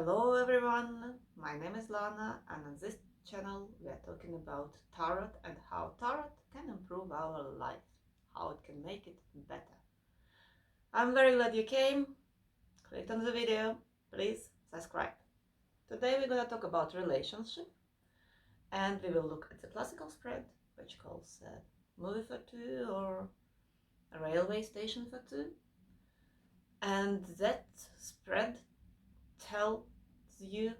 Hello everyone, my name is Lana, and on this channel we are talking about tarot and how tarot can improve our life, how it can make it better. I'm very glad you came, clicked on the video, please subscribe. Today we're gonna talk about relationship, and we will look at the classical spread, which calls movie for two or a railway station for two, and that spread tells you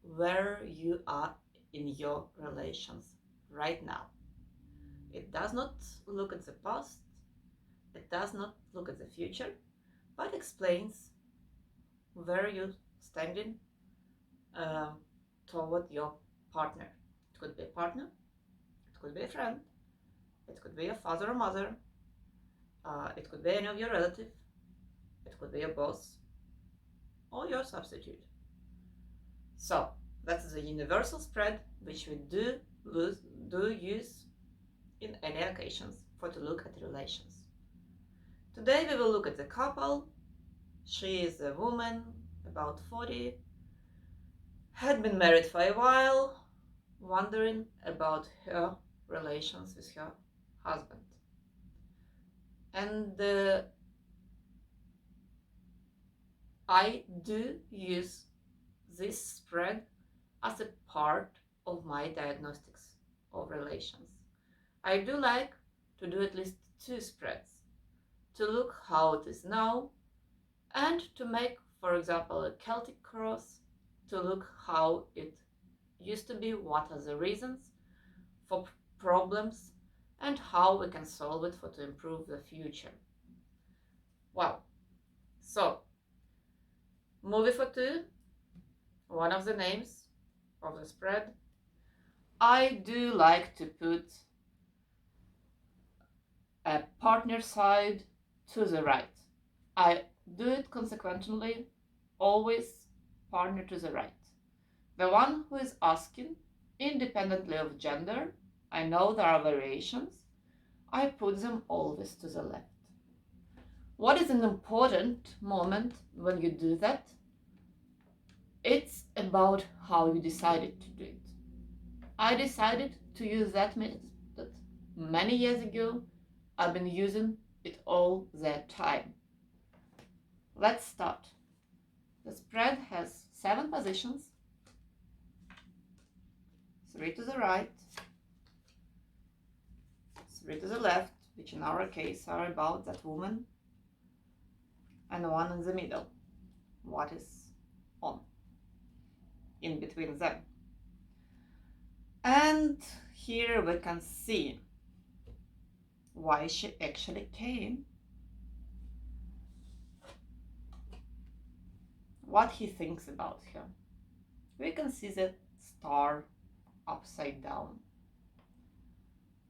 where you are in your relations right now. It does not look at the past, it does not look at the future, but explains where you're standing toward your partner. It could be a partner, it could be a friend, it could be your father or mother, it could be any of your relative, it could be your boss or your substitute. So that's the universal spread which we do use in any occasions for to look at relations. Today we will look at the couple. She is a woman about 40, had been married for a while, wondering about her relations with her husband. And I do use this spread as a part of my diagnostics of relations. I do like to do at least 2 spreads to look how it is now and to make, for example, a Celtic cross to look how it used to be, what are the reasons for problems and how we can solve it for to improve the future. Wow. So, movie for two, one of the names of the spread. I do like to put a partner side to the right. I do it consequently, always partner to the right. The one who is asking, independently of gender, I know there are variations, I put them always to the left. What is an important moment when you do that? It's about how you decided to do it. I decided to use that method many years ago. I've been using it all the time. Let's start. The spread has 7 positions, 3 to the right, 3 to the left, which in our case are about that woman, and 1 in the middle, what is on, in between them. And here we can see why she actually came, what he thinks about her. We can see the star upside down.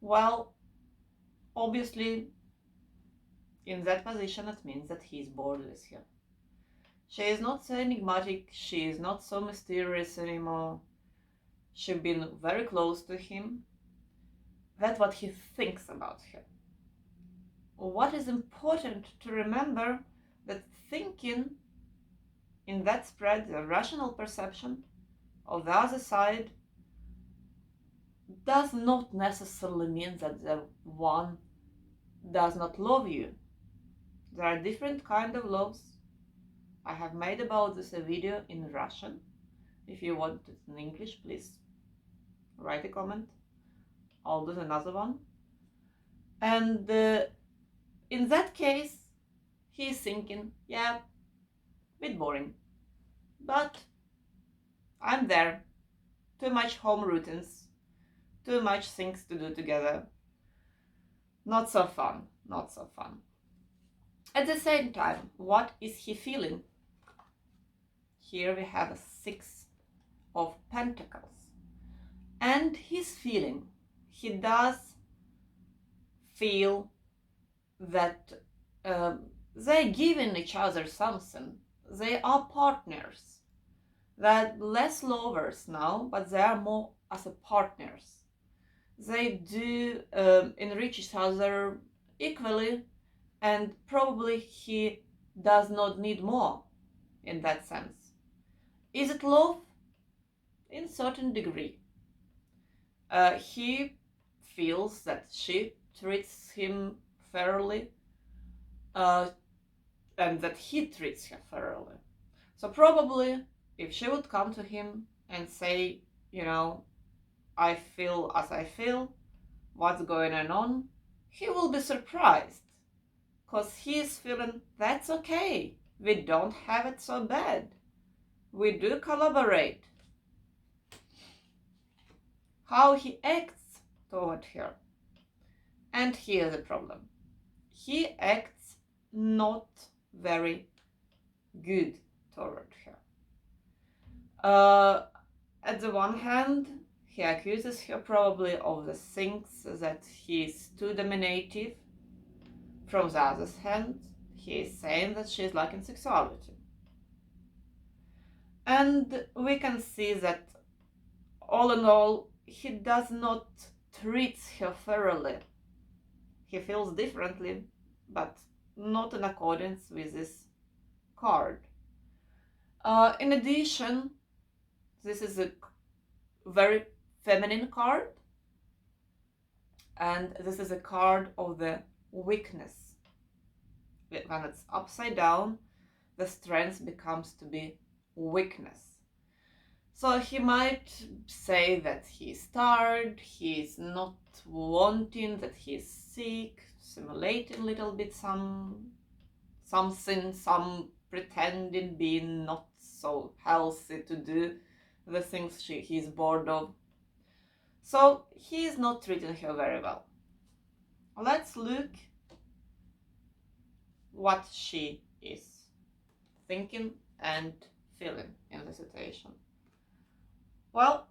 Well, obviously, in that position, it means that he's bored with her. She is not so enigmatic, she is not so mysterious anymore. She's been very close to him. That's what he thinks about her. What is important to remember, that thinking in that spread, the rational perception of the other side, does not necessarily mean that the one does not love you. There are different kind of loves. I have made about this a video in Russian. If you want it in English, please write a comment. I'll do another one. And in that case, he's thinking, yeah, bit boring, but I'm there. Too much home routines, too much things to do together. Not so fun, not so fun. At the same time, what is he feeling? Here we have a 6 of Pentacles. And he's feeling, he does feel that they're giving each other something. They are partners. They're less lovers now, but they are more as a partners. They do enrich each other equally, and probably he does not need more in that sense. Is it love? In certain degree. He feels that she treats him fairly, and that he treats her fairly. So probably if she would come to him and say, I feel as I feel, what's going on, he will be surprised, because he's feeling that's okay. We don't have it so bad. We do collaborate. How he acts toward her. And here's the problem. He acts not very good toward her. At the one hand, he accuses her probably of the things that he is too dominative. From the other hand, he is saying that she is lacking sexuality. And we can see that all in all, he does not treat her fairly. He feels differently, but not in accordance with this card. In addition, this is a very feminine card, and this is a card of the weakness. When it's upside down, the strength becomes to be weakness. So he might say that he's tired, he's not wanting, that he's sick, simulating a little bit something, some pretending being not so healthy to do the things he's bored of. So he is not treating her very well. Let's look what she is thinking and feeling in the situation. Well,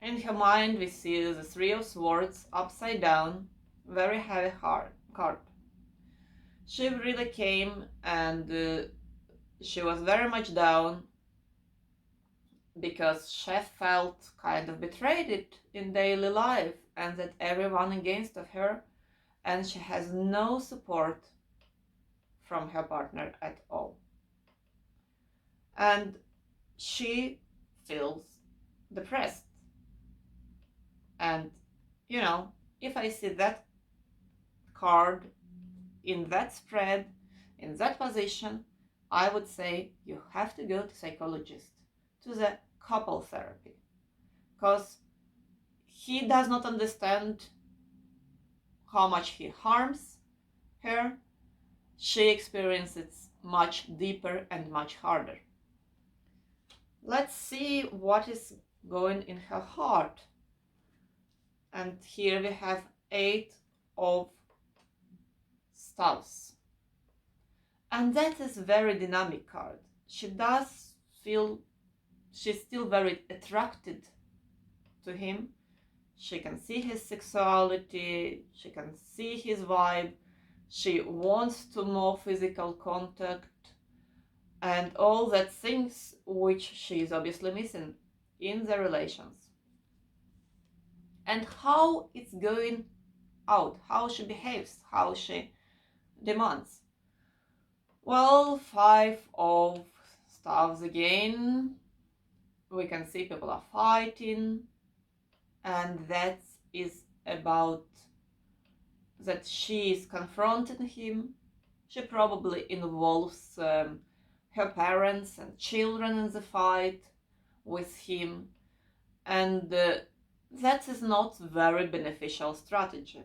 in her mind we see the Three of Swords upside down, very heavy card. She really came and she was very much down because she felt kind of betrayed in daily life, and that everyone against of her, and she has no support from her partner at all. And she feels depressed. And if I see that card in that spread, in that position, I would say you have to go to psychologist, to the couple therapy, because he does not understand how much he harms her. She experiences much deeper and much harder. Let's see what is going in her heart. And here we have 8 of Staves. And that is a very dynamic card. She does feel she's still very attracted to him. She can see his sexuality, she can see his vibe, she wants to more physical contact, and all that things which she is obviously missing in the relations. And how it's going out, how she behaves, how she demands. Well, 5 of Staves again. We can see people are fighting, and that is about that she is confronting him. She probably involves her parents and children in the fight with him, and that is not very beneficial strategy.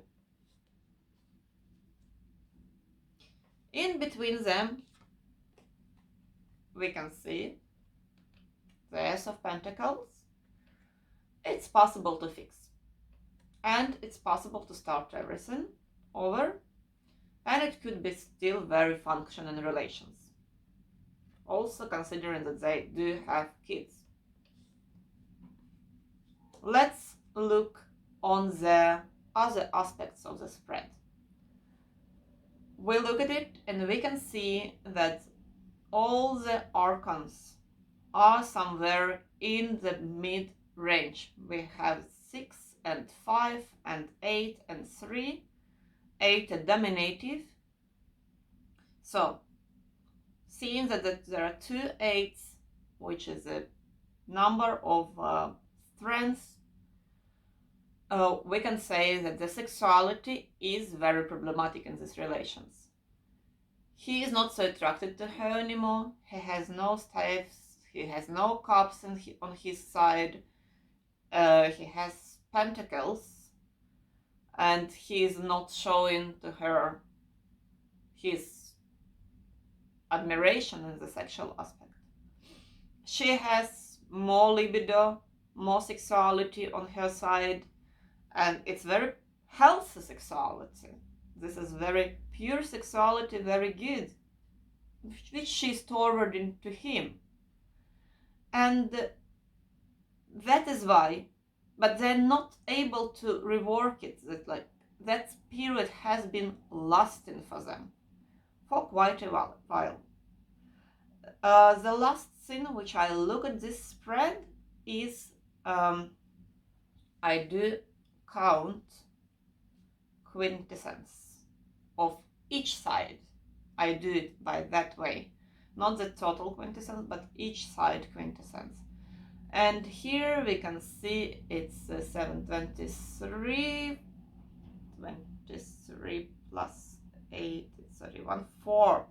In between them, we can see the Ace of Pentacles. It's possible to fix, and it's possible to start everything over, and it could be still very functioning relations, also considering that they do have kids. Let's look on the other aspects of the spread. We look at it and we can see that all the arcans are somewhere in the mid range. We have 6 and 5 and 8 and 3. 8 a dominative. So, seeing that there are 2 8s, which is a number of strengths, we can say that the sexuality is very problematic in these relations. He is not so attracted to her anymore. He has no staves, he has no cups on his side, he has pentacles, and he is not showing to her his admiration in the sexual aspect. She has more libido, more sexuality on her side, and it's very healthy sexuality. This is very pure sexuality, very good, which she's toward into him. And that is why, but they're not able to rework it. That period has been lasting for them for quite a while. The last thing which I look at this spread is I do count quintessence of each side. I do it by that way, not the total quintessence, but each side quintessence. And here we can see it's 723, 23 plus 8, it's 31, 4.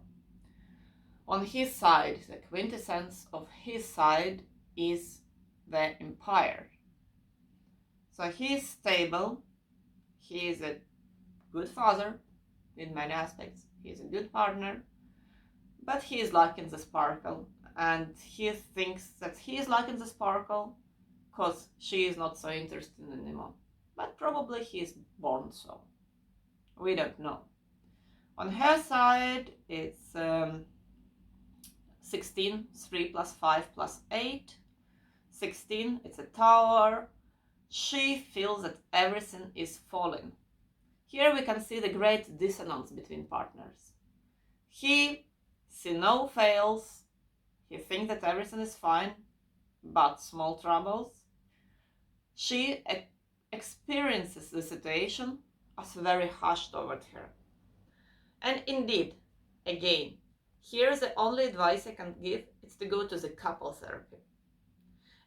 On his side, the quintessence of his side is the empire. So he is stable, he is a good father in many aspects, he is a good partner, but he is lacking the sparkle, and he thinks that he is lacking the sparkle because she is not so interested anymore. But probably he is born so. We don't know. On her side, it's 16, 3 plus 5 plus 8. 16, it's a tower. She feels that everything is falling. Here we can see the great dissonance between partners. He sees no fails. He thinks that everything is fine, but small troubles. She experiences the situation as very harsh toward her. And indeed, again, here's the only advice I can give, is to go to the couple therapy.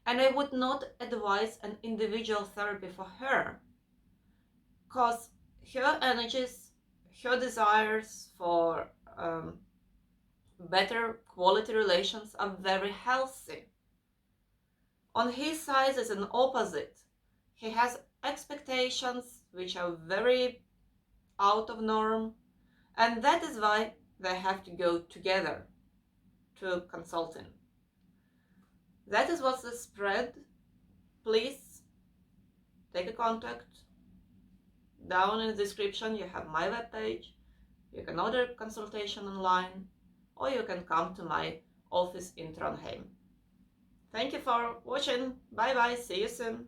And I would not advise an individual therapy for her, because her energies, her desires for better quality relations are very healthy. On his side is an opposite. He has expectations which are very out of norm, and that is why they have to go together to consulting. That is what's the spread. Please take a contact. Down in the description you have my webpage. You can order consultation online, or you can come to my office in Trondheim. Thank you for watching. Bye bye. See you soon.